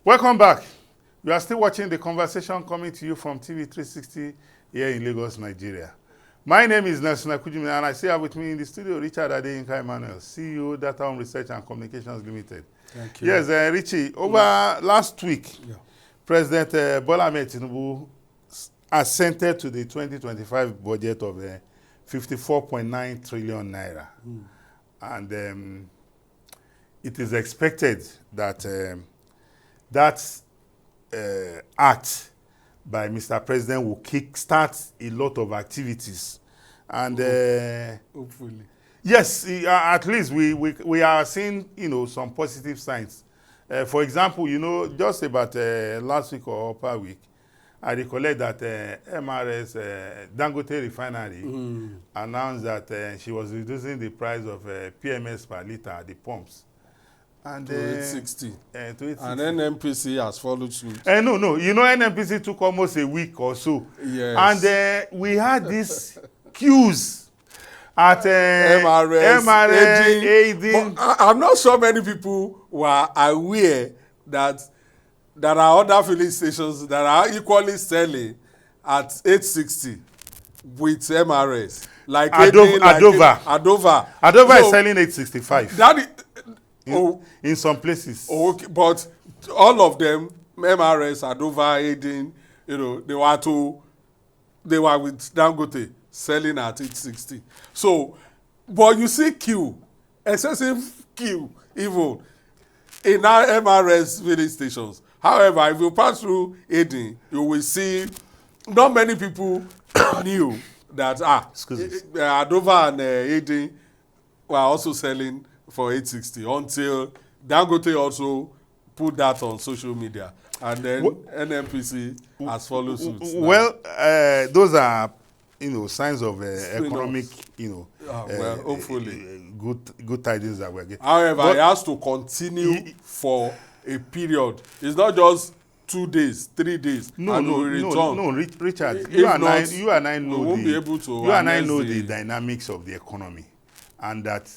Welcome back. You are still watching the conversation coming to you from TV 360 here in Lagos, Nigeria. My name is Nelson Akujimi, and I still have with me in the studio Richard Adeyinka Emmanuel, CEO, Data Home Research and Communications Limited. Thank you. Yes, Richie, over last week, President Bola Ahmed Tinubu assented to the 2025 budget of 54.9 trillion naira. And it is expected that that act by Mr. President will kickstart a lot of activities. And hopefully. Yes, at least we are seeing, some positive signs. For example, just about last week or upper week, I recollect that MRS Dangote Refinery announced that she was reducing the price of PMS per liter at the pumps. And, to 860. To 860. And NNPC has followed suit. No. NNPC took almost a week or so. Yes. And we had these queues at MRS aiding. I'm not sure many people were aware that there are other filling stations that are equally selling at 860 with MRS. Like Adova is selling 865. That is, in some places. Okay, but all of them, MRS, Adova, Aiding, they were with Dangote selling at 860. So, but you see queue, excessive queue, even in our MRS filling stations. However, if you pass through Aiding, you will see not many people knew that Adova and Aiding were also selling for 860 until Dangote also put that on social media, and then NNPC has followed suit. Well, those are signs of economic hopefully good tidings that we're getting. However, it has to continue for a period. It's not just 2 days, 3 days. No, Richard, you and I know the dynamics of the economy, and that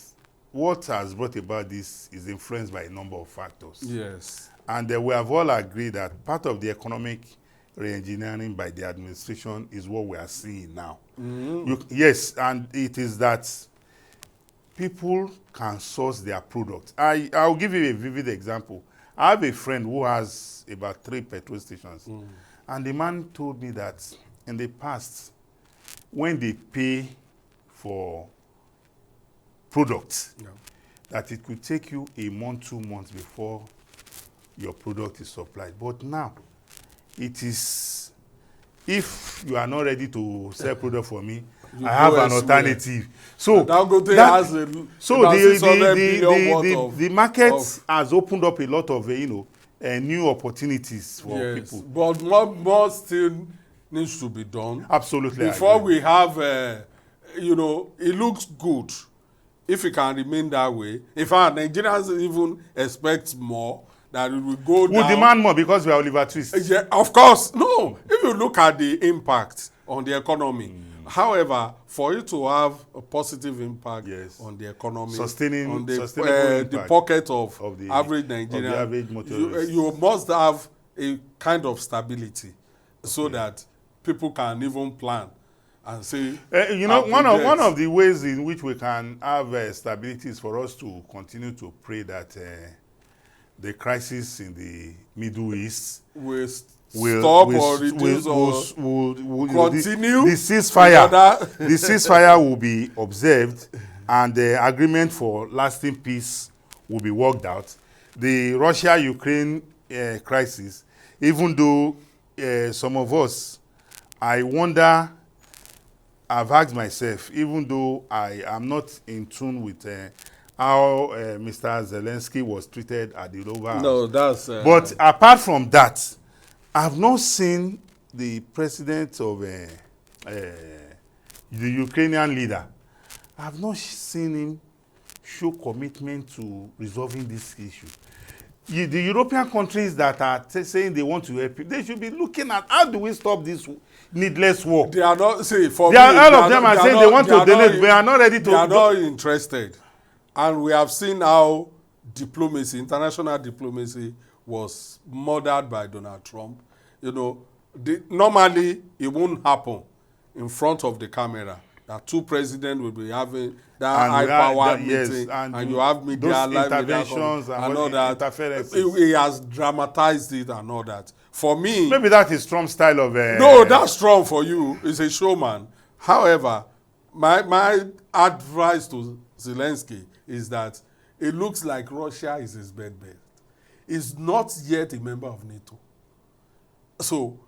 what has brought about this is influenced by a number of factors. Yes. And we have all agreed that part of the economic re-engineering by the administration is what we are seeing now. Yes, and it is that people can source their products. I'll give you a vivid example. I have a friend who has about 3 petrol stations. And the man told me that in the past, when they pay for products, that it could take you a month, 2 months before your product is supplied. But now, it is, if you are not ready to sell product for me, I have an alternative. So the market has opened up a lot of new opportunities for people. But more still needs to be done. Absolutely. Before we have, it looks good if it can remain that way. In fact, Nigerians even expect more, that it will go down. We demand more because we are Oliver Twist. Yeah, of course. No, if you look at the impact on the economy. However, for you to have a positive impact on the economy, sustaining on the pocket of the average Nigerian, you must have a kind of stability so that people can even plan and say, one of the ways in which we can have stability is for us to continue to pray that the crisis in the Middle East will stop or reduce or continue. The ceasefire will be observed, and the agreement for lasting peace will be worked out. The Russia-Ukraine crisis, even though some of us, I wonder, I've asked myself, even though I am not in tune with how Mr. Zelensky was treated at the Oval House. No, that's... but apart from that, I've not seen the president of the Ukrainian leader. I've not seen him show commitment to resolving this issue. The European countries that are saying they want to help you, they should be looking at how do we stop this needless war. They are not, see, for me, all of them are saying they want to donate, they are not ready to. They are not interested. And we have seen how diplomacy, international diplomacy, was murdered by Donald Trump. You know, normally it won't happen in front of the camera that two presidents will be having that high-power meeting, yes, and you have media those live interventions and all that. interferences. He has dramatized it and all that. For me, maybe that is Trump's style of. no, that's Trump for you. He's a showman. However, my advice to Zelensky is that it looks like Russia is his bedbed. He's not yet a member of NATO. So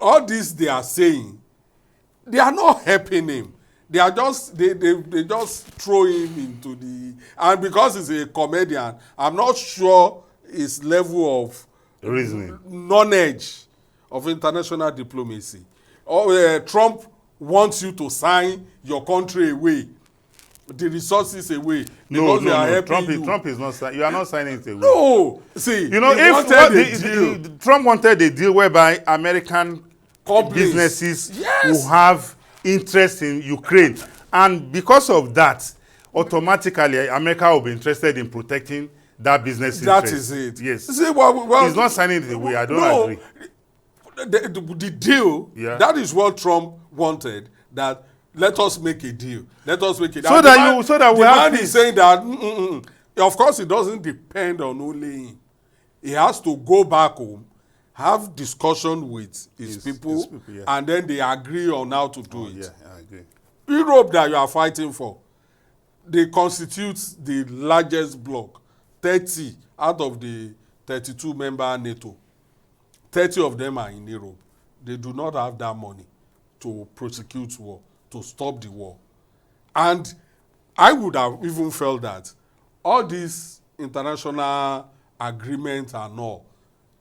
all this they are saying, they are not helping him. They are just they just throw him into the, and because he's a comedian, I'm not sure his level of reasoning, knowledge of international diplomacy. Trump wants you to sign your country away, the resources away. No. Trump is not signing. You are not signing it away. No, see, you know, if Trump wanted a deal whereby American businesses will have interest in Ukraine, and because of that, automatically America will be interested in protecting that business interest. That is it. Yes. See, he's not signing it away. I don't agree. The deal, that is what Trump wanted, that let us make a deal. Let us make it. So that we have peace. Is saying that, of course, it doesn't depend on only him. He has to go back home, have discussion with his people, and then they agree on how to do it. Yeah, I agree. Europe that you are fighting for, they constitute the largest bloc, 30 out of the 32 member NATO. 30 of them are in Europe. They do not have that money to prosecute war, to stop the war. And I would have even felt that all these international agreements and all,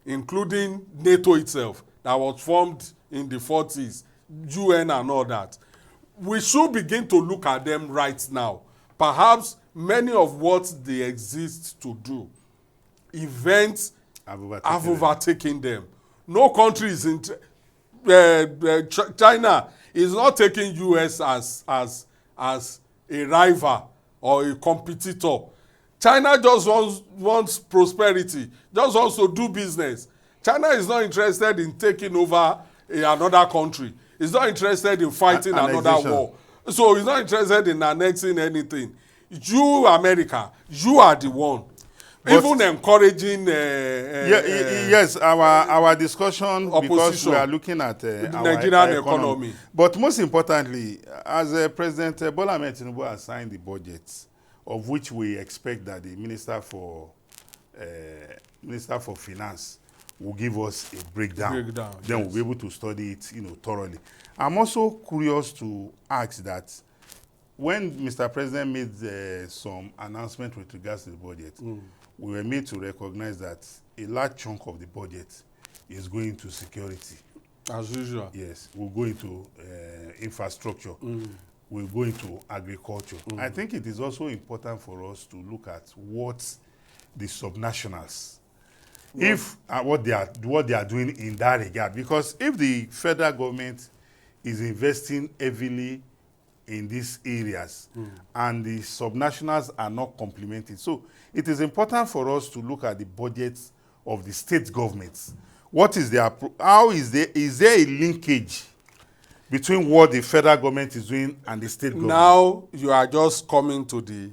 including NATO itself, that was formed in the 40s, UN and all that, we should begin to look at them right now. Perhaps many of what they exist to do, events have overtaken them. No country is in China is not taking US as a rival or a competitor. China just wants prosperity, just wants to do business. China is not interested in taking over another country. It's not interested in fighting another war. So it's not interested in annexing anything. You, America, you are the one. But even encouraging yes, our discussion, because we are looking at the Nigerian economy. But most importantly, as President Bola Ahmed Tinubu has signed the budget, of which we expect that the Minister for Finance will give us a breakdown. Then we'll be able to study it, thoroughly. I'm also curious to ask that when Mr. President made some announcement with regards to the budget, we were made to recognize that a large chunk of the budget is going to security. As usual. Yes, we'll go into infrastructure. We'll go into agriculture. I think it is also important for us to look at what the subnationals, what they are doing in that regard. Because if the federal government is investing heavily in these areas and the subnationals are not complementing, so it is important for us to look at the budgets of the state governments. What is their, is there a linkage between what the federal government is doing and the state government? Now you are just coming to the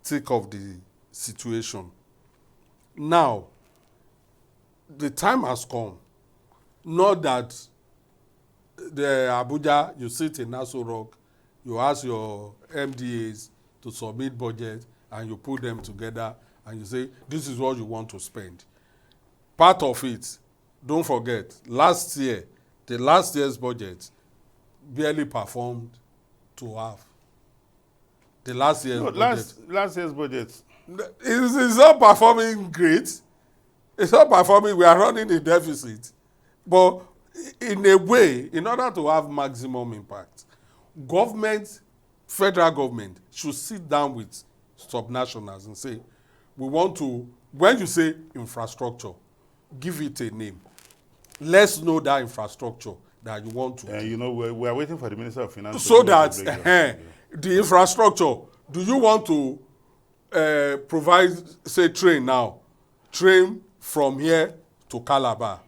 thick of the situation. Now, the time has come. Not that the Abuja, you sit in Nassau Rock, you ask your MDAs to submit budget, and you put them together, and you say, this is what you want to spend. Part of it, don't forget, last year, the last year's budget barely performed to half. The last year's budget. Last year's budget. It's not performing great. It's not performing. We are running a deficit. But in a way, in order to have maximum impact, government, federal government, should sit down with subnationals and say, we want to, when you say infrastructure, give it a name. Let's know that infrastructure that you want to. We are waiting for the Minister of Finance. So that the infrastructure, do you want to provide, say, train now? Train from here to Calabar,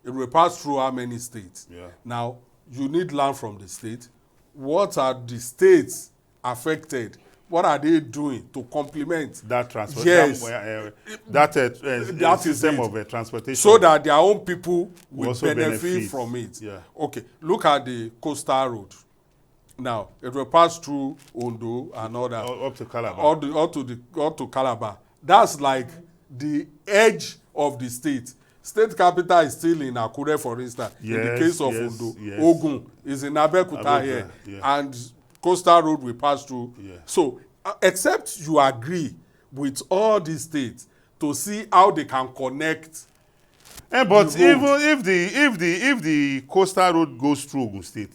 it will pass through how many states? Yeah. Now, you need land from the state. What are the states affected? What are they doing to complement that transport? Yes. That system it. of transportation. So that their own people will also benefit from it. Yeah. Okay, look at the coastal road. Now, it will pass through Ondo and all that. Up to Calabar. Up to Calabar. That's like the edge of the state. State capital is still in Akure, for instance. Yes, in the case of yes, Ondo, yes. Ogun is in Abeokuta here, yeah. and coastal road will pass through. Yeah. So, except you agree with all these states to see how they can connect. But even if the coastal road goes through Ogun State,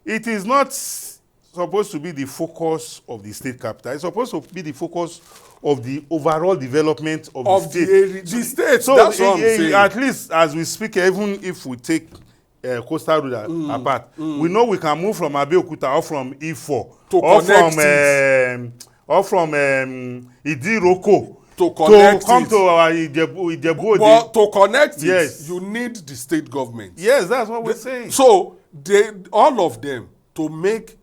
it is not supposed to be the focus of the state capital. It's supposed to be the focus of the overall development of the state. The state. So That's what I'm saying. At least as we speak, even if we take coastal road apart, we know we can move from Abeokuta or from Ifo or from Idiroko to connect come it. to our Ijebu. But to connect it, yes, you need the state government. Yes, that's what we're saying. So all of them to make,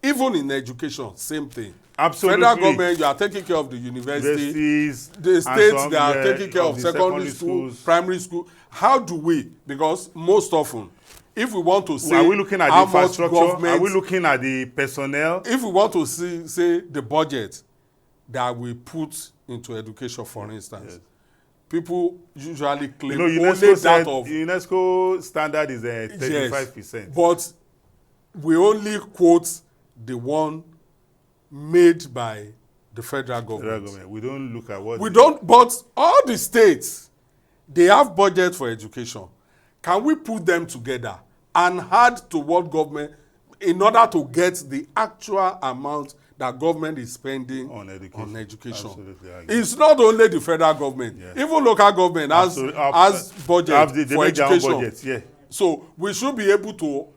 even in education, same thing. Absolutely. Federal government, you are taking care of the universities. The states, they are taking care of secondary school, primary school. How do we? Because most often, if we want to say, are we looking at the infrastructure? Are we looking at the personnel? If we want to say the budget that we put into education, for instance, yes, people usually claim UNESCO standard is 35%. Yes, but we only quote the one made by the federal government. We don't look at what... But all the states, they have budget for education. Can we put them together and add to what government, in order to get the actual amount that government is spending on education? Absolutely. It's not only the federal government. Yeah. Even local government has budget for education. Budget, yeah. So we should be able to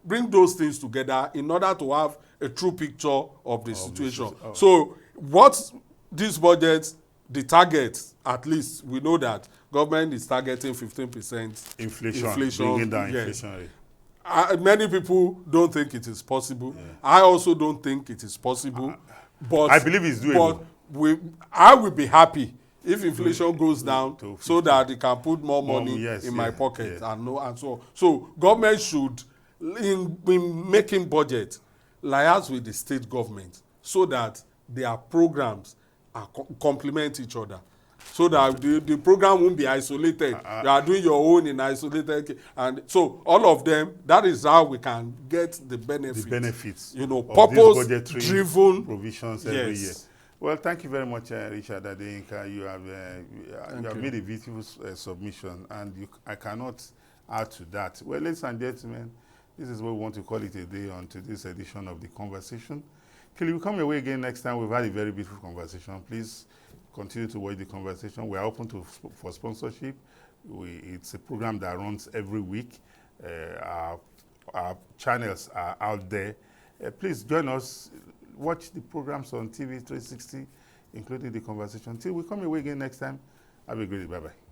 bring those things together in order to have a true picture of the situation. So what this budget, the target, at least we know that government is targeting 15% inflation. Bringing down yes. inflation rate. Many people don't think it is possible. Yeah. I also don't think it is possible. But I believe it's doable. But I will be happy if inflation goes down so that they can put more money in my pocket and so on. So government should, in making budget, liaise with the state government so that their programs complement each other. So that the program won't be isolated. You are doing your own in isolated. And so all of them, that is how we can get the benefits. The benefits. Purpose-driven provisions every year. Well, thank you very much, Richard Adeyinka. You have made a beautiful submission, and I cannot add to that. Well, ladies and gentlemen, this is what we want to call it a day on today's edition of The Conversation. Till you come your way again next time, we've had a very beautiful conversation. Please continue to watch The Conversation. We are open for sponsorship. It's a program that runs every week. Our channels are out there. Please join us. Watch the programs on TV 360, including The Conversation. Till we come your way again next time, have a great day. Bye-bye.